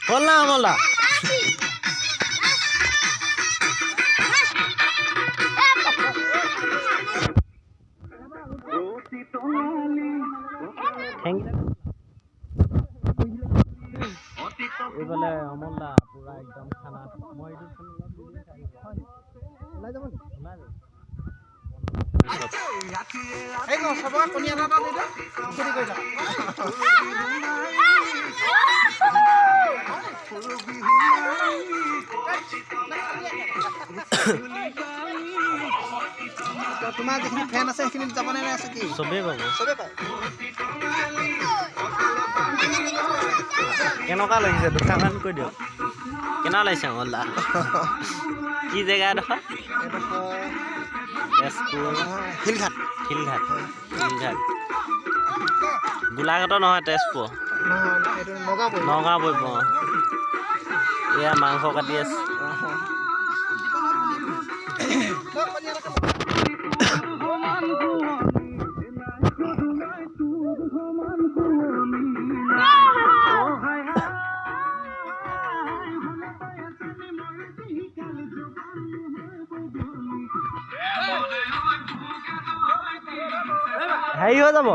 Hola, hola. এইফালে অমলদা পুৰা একদম খানা মই তোমাৰ যিখিনি ফেন আছে সেইখিনি যাবনে নে আছে কি চবেই পাব চবেই পায় কেনেকুৱা লাগিছে দুটামান কৈ দিয়ক কেনেকুৱা লাগিছে অমলদা কি জেগা এডোখৰ তেজপুৰ শিলঘাট শিলঘাট গোলাঘাটৰ নহয় তেজপুৰ এইটো নগাঁও নগাঁও পৰিব এয়া মাংস কাটি আছে হেৰি হৈ যাব